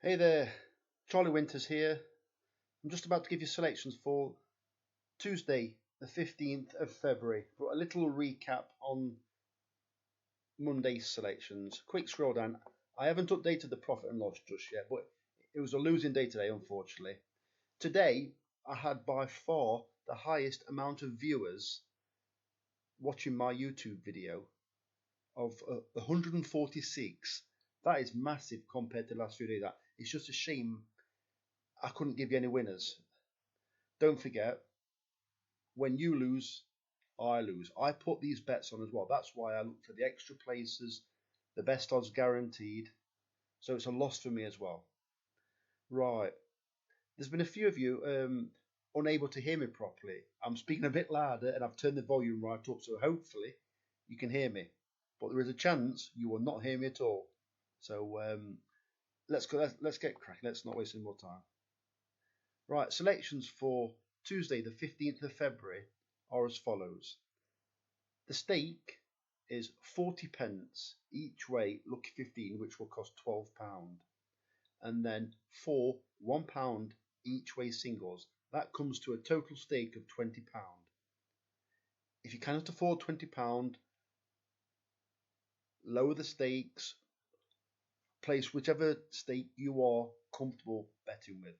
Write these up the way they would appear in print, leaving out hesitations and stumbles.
Hey there, Charlie Winters here. I'm just about to give you selections for Tuesday, the 15th of February, for a little recap on Monday's selections. Quick scroll down. I haven't updated the profit and loss just yet, but it was a losing day today, unfortunately. Today, I had by far the highest amount of viewers watching my YouTube video of 146. That is massive compared to the last few days. It's just a shame I couldn't give you any winners. Don't forget, when you lose, I lose. I put these bets on as well. That's why I look for the extra places, the best odds guaranteed. So it's a loss for me as well. Right. There's been a few of you unable to hear me properly. I'm speaking a bit louder and I've turned the volume right up, so hopefully you can hear me. But there is a chance you will not hear me at all. So let's go. Let's get cracking. Let's not waste any more time. Right, selections for Tuesday, the 15th of February, are as follows. The stake is 40 pence each way, lucky 15, which will cost £12. And then 4 £1 each way singles. That comes to a total stake of £20. If you cannot afford £20, lower the stakes, place whichever stake you are comfortable betting with.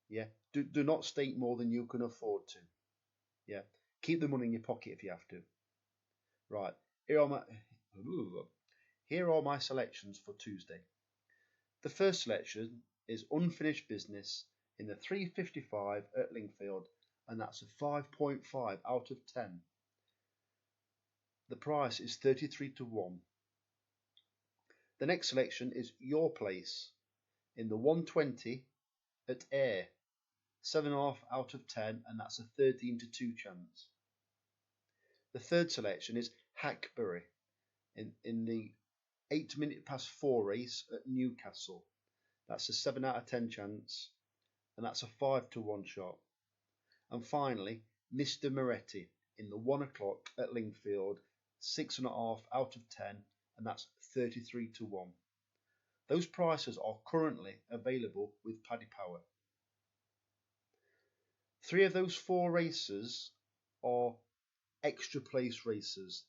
Yeah, do not stake more than you can afford to. Yeah, keep the money in your pocket if you have to. Right, here are my selections for Tuesday. The first selection is unfinished business in the 355 at Lingfield, and that's a 5.5 out of 10. The price is 33 to 1. The next selection is Your Place in the 120 at Ayr, 7.5 out of 10, and that's a 13 to 2 chance. The third selection is Hackbury in the 8 minute past 4 race at Newcastle. That's a 7 out of 10 chance, and that's a 5 to 1 shot. And finally, Mr. Moretti in the 1 o'clock at Lingfield, 6.5 out of 10, and that's 33 to 1. Those prices are currently available with Paddy Power. 3 of those 4 races are extra place races.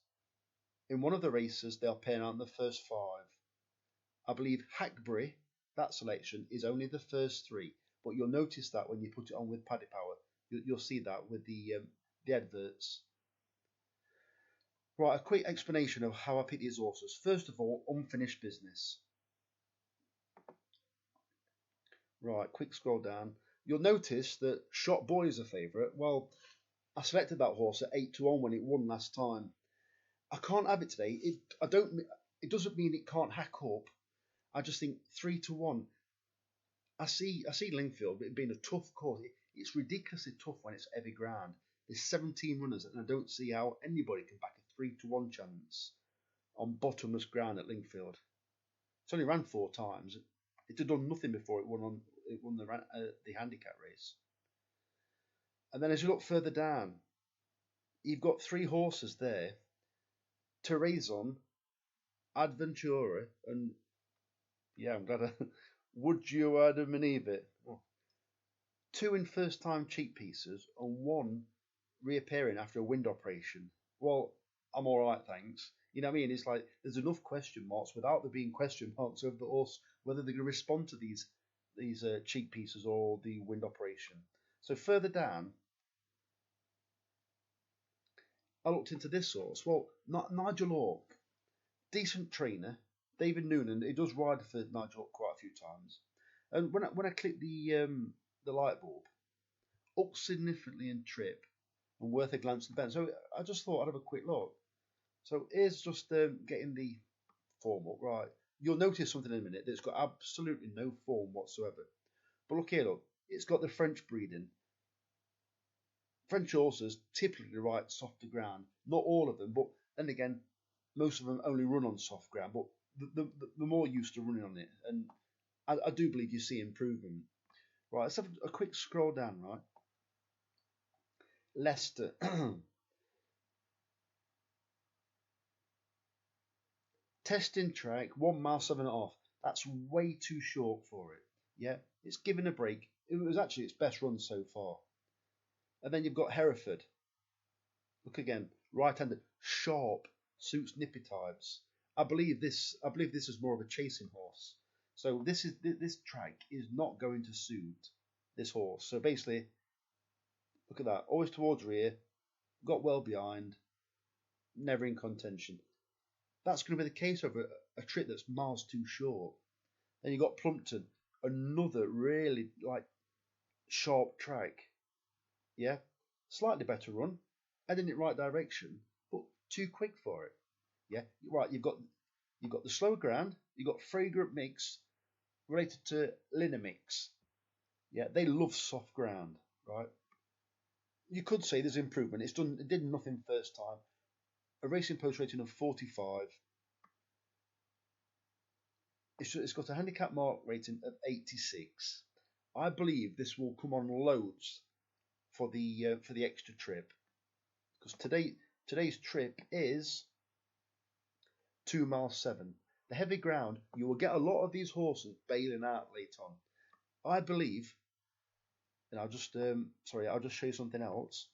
In one of the races, they are paying out in the first 5. I believe Hackbury, that selection, is only the first 3, but you'll notice that when you put it on with Paddy Power. You'll see that with the adverts. Right, a quick explanation of how I pick these horses. First of all, unfinished business. Right, quick scroll down. You'll notice that Shot Boy is a favourite. Well, I selected that horse at 8 to 1 when it won last time. I can't have it today. It doesn't mean it can't hack up. I just think 3 to 1. I see Lingfield being a tough course. It's ridiculously tough when it's heavy ground. There's 17 runners, and I don't see how anybody can back a 3 to 1 chance on bottomless ground at Lingfield. It's only ran 4 times. It had done nothing before it won the handicap race. And then as you look further down, you've got 3 horses there: Terrazon, Adventura, and I'm glad. Would you Adam and Eve? 2 in first time cheap pieces and 1 reappearing after a wind operation. Well, I'm alright, thanks. You know what I mean? It's like there's enough question marks without there being question marks over the horse, whether they're going to respond to these cheap pieces or the wind operation. So further down, I looked into this horse. Well, Nigel Hawke, decent trainer. David Noonan, he does ride for Nigel Hawke quite a few times. And when I click the light bulb, up significantly in trip and worth a glance at the bend. So I just thought I'd have a quick look. So here's just getting the form up. Right, you'll notice something in a minute that's got absolutely no form whatsoever. But look here, look, it's got the French breeding. French horses typically ride softer ground. Not all of them, but then again, most of them only run on soft ground. But the more used to running on it, and I do believe you see improvement. Right, let's have a quick scroll down, right? Leicester. Testing track, 1 mile 7.5. That's way too short for it. Yeah, it's given a break. It was actually its best run so far. And then you've got Hereford. Look again, right-handed, sharp, suits nippy types. I believe this. I believe this is more of a chasing horse. So this track is not going to suit this horse. So basically, look at that. Always towards rear, got well behind, never in contention. That's going to be the case over a trip that's miles too short. Then you got Plumpton, another really like sharp track. Yeah, slightly better run, heading it right direction, but too quick for it. Yeah, right. You've got the slow ground. You've got fragrant mix related to Linamix. Yeah, they love soft ground, right? You could say there's improvement. It did nothing first time. A racing post rating of 45. It's got a handicap mark rating of 86. I believe this will come on loads for the extra trip, because today's trip is 2 miles 7. The heavy ground, you will get a lot of these horses bailing out late on. I believe, and I'll just show you something else.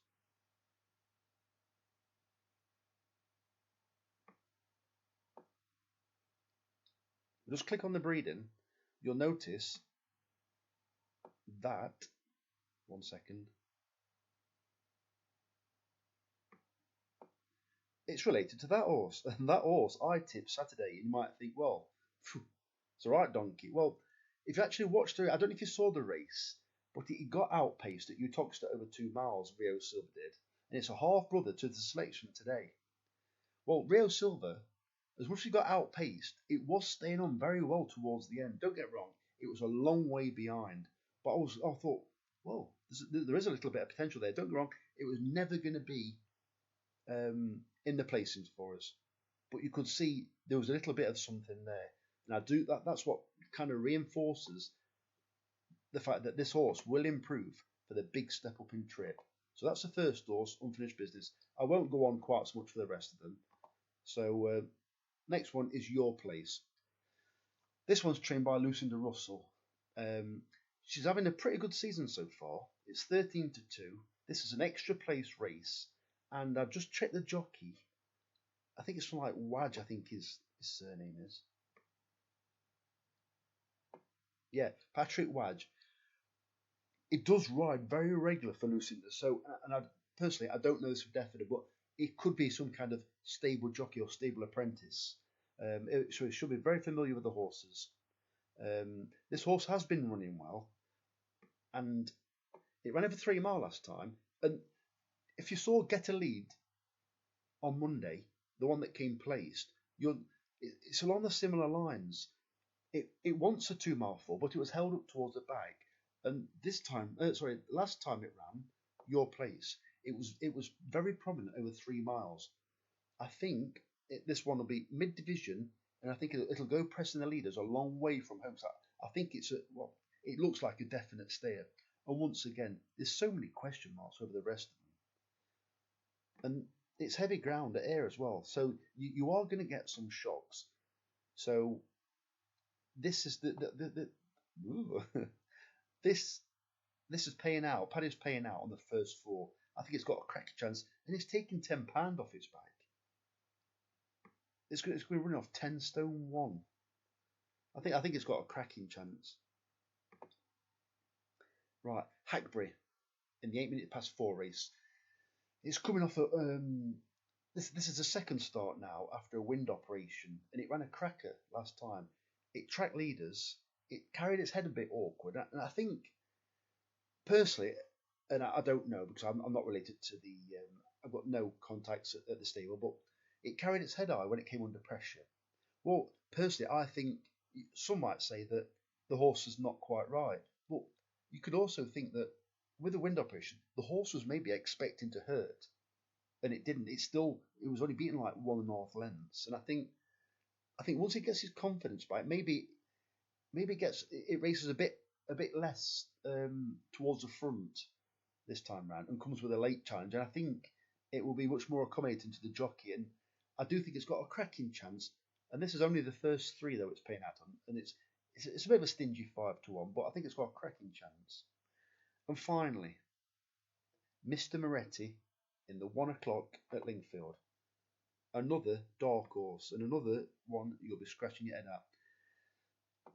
Just click on the breeding. You'll notice that, one second, it's related to that horse. And that horse I tipped Saturday. You might think, well, phew, it's a right donkey. Well, if you actually watched through, I don't know if you saw the race, but he got outpaced at Utoxeter over 2 miles, Rio Silver did. And it's a half brother to the selection today. Well, Rio Silver, as much as he got outpaced, it was staying on very well towards the end. Don't get wrong, it was a long way behind. But I thought, whoa, there is a little bit of potential there. Don't get wrong, it was never going to be in the placings for us. But you could see there was a little bit of something there. And that's what kind of reinforces the fact that this horse will improve for the big step up in trip. So that's the first horse, unfinished business. I won't go on quite so much for the rest of them. So next one is Your Place. This one's trained by Lucinda Russell. She's having a pretty good season so far. It's 13-2. This is an extra place race, and I've just checked the jockey. I think it's from like Wadge, I think his surname is. Yeah, Patrick Wadge. It does ride very regular for Lucinda. So, and personally, I don't know this for definite, but it could be some kind of stable jockey or stable apprentice. So it should be very familiar with the horses. This horse has been running well, and it ran over 3 mile last time. And if you saw Get a Lead on Monday, the one that came placed, it's along the similar lines. It wants a 2 mile fall, but it was held up towards the back. And last time it ran, Your Place, it was very prominent over 3 miles. I think this one will be mid division, and I think it'll go pressing the leaders a long way from home. So I think it looks like a definite stayer. And once again, there's so many question marks over the rest of them, and it's heavy ground at air as well. So you are going to get some shocks. So this is this is paying out. Paddy's paying out on the first 4. I think it's got a cracking chance, and it's taking £10 off its back. It's going to run off 10 stone 1. I think it's got a cracking chance. Right, Hackberry in the 8 minute past 4 race. It's coming off this is the second start now after a wind operation, and it ran a cracker last time. It tracked leaders. It carried its head a bit awkward, and I think personally, and I don't know because I'm not related to the. I've got no contacts at the stable, but it carried its head high when it came under pressure. Well, personally, I think some might say that the horse is not quite right, but you could also think that with the wind operation, the horse was maybe expecting to hurt, and it didn't. It was only beaten like 1.5 lengths, and I think once it gets his confidence back, maybe it races a bit less towards the front this time round and comes with a late challenge, and I think it will be much more accommodating to the jockey, and I do think it's got a cracking chance And this is only the first three though it's paying out on, and it's a bit of a stingy 5-1, but I think it's got a cracking chance. And finally, Mr. Moretti in the 1 o'clock at Lingfield. Another dark horse, and another one you'll be scratching your head at.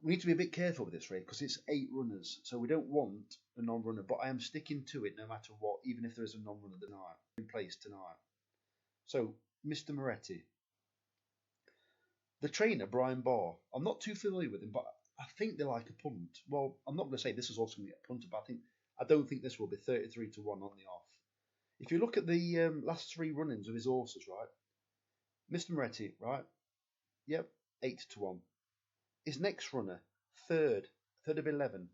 We need to be a bit careful with this race because it's 8 runners, so we don't want a non-runner, but I am sticking to it no matter what, even if there is a non-runner tonight in place tonight. So, Mr. Moretti. The trainer, Brian Barr, I'm not too familiar with him, but I think they like a punt. Well, I'm not going to say this is also going to get a punter, but I don't think this will be 33-1 on the off. If you look at the last 3 run-ins of his horses, right? Mr. Moretti, right? Yep, 8-1. His next runner, third of 11,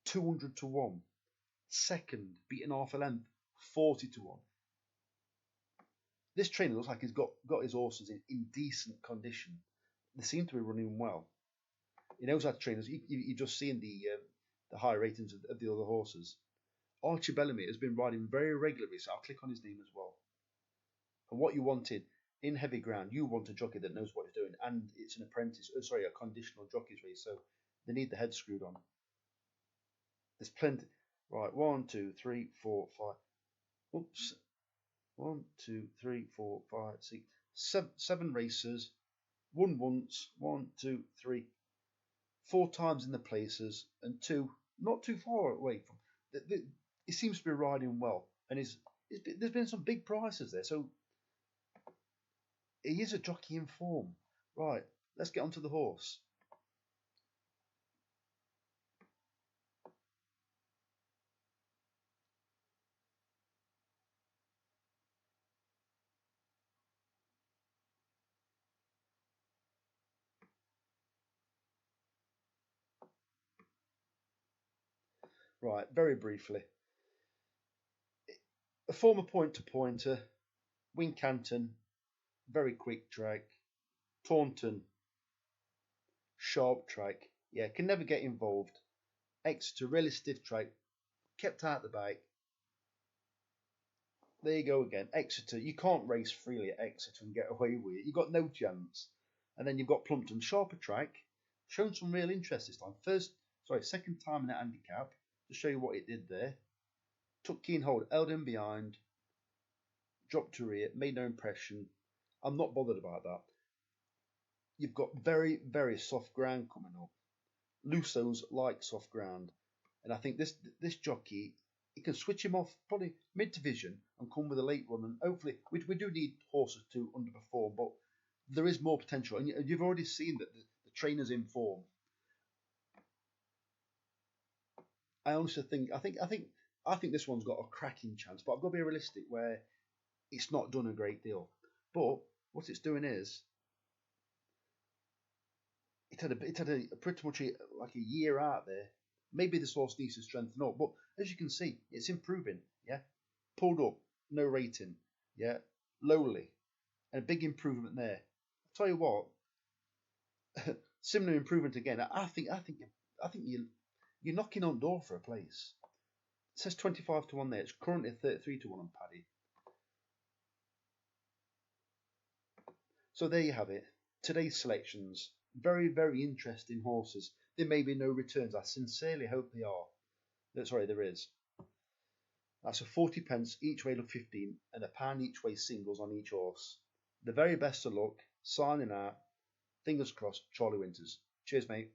200-1. Second, beaten half a length, 40-1. This trainer looks like he's got his horses in decent condition. They seem to be running well. He knows how to train us. You've just seen the high ratings of the other horses. Archie Bellamy has been riding very regularly, so I'll click on his name as well. And what you wanted in heavy ground, you want a jockey that knows what he's doing, and it's an apprentice. A conditional jockey's race, so they need the head screwed on. There's plenty. Right, 1, 2, 3, 4, 5. Oops. 1, 2, 3, 4, 5, 6, 7 races. Won once. 1, 2, 3, 4 times in the places, and 2 not too far away from. He seems to be riding well, and there's been some big prices there, so he is a jockey in form. Right, let's get onto the horse. Right, very briefly. A former point-to-pointer, Wincanton, very quick track. Taunton, sharp track. Yeah, can never get involved. Exeter, really stiff track. Kept out the back. There you go again. Exeter, you can't race freely at Exeter and get away with it. You've got no chance. And then you've got Plumpton, sharper track. Shown some real interest this time. Second time in that handicap. To show you what it did there. Took keen hold, held in behind. Dropped to rear, made no impression. I'm not bothered about that. You've got very, very soft ground coming up. Lusos like soft ground. And I think this jockey, he can switch him off probably mid-division and come with a late run. And hopefully, we do need horses to underperform, but there is more potential. And you've already seen that the trainer's in form. I honestly think this one's got a cracking chance, but I've got to be realistic where it's not done a great deal. But what it's doing is it had a pretty much like a year out there. Maybe this horse needs to strengthen up, but as you can see, it's improving. Yeah, pulled up, no rating. Yeah, lowly, and a big improvement there. I'll tell you what, similar improvement again. I think you're knocking on door for a place. It says 25-1 there. It's currently 33-1 on Paddy. So there you have it. Today's selections. Very, very interesting horses. There may be no returns. I sincerely hope they are. Sorry, there is. That's a 40 pence each way of 15 and a pound each way singles on each horse. The very best of luck. Signing out. Fingers crossed. Charlie Winters. Cheers, mate.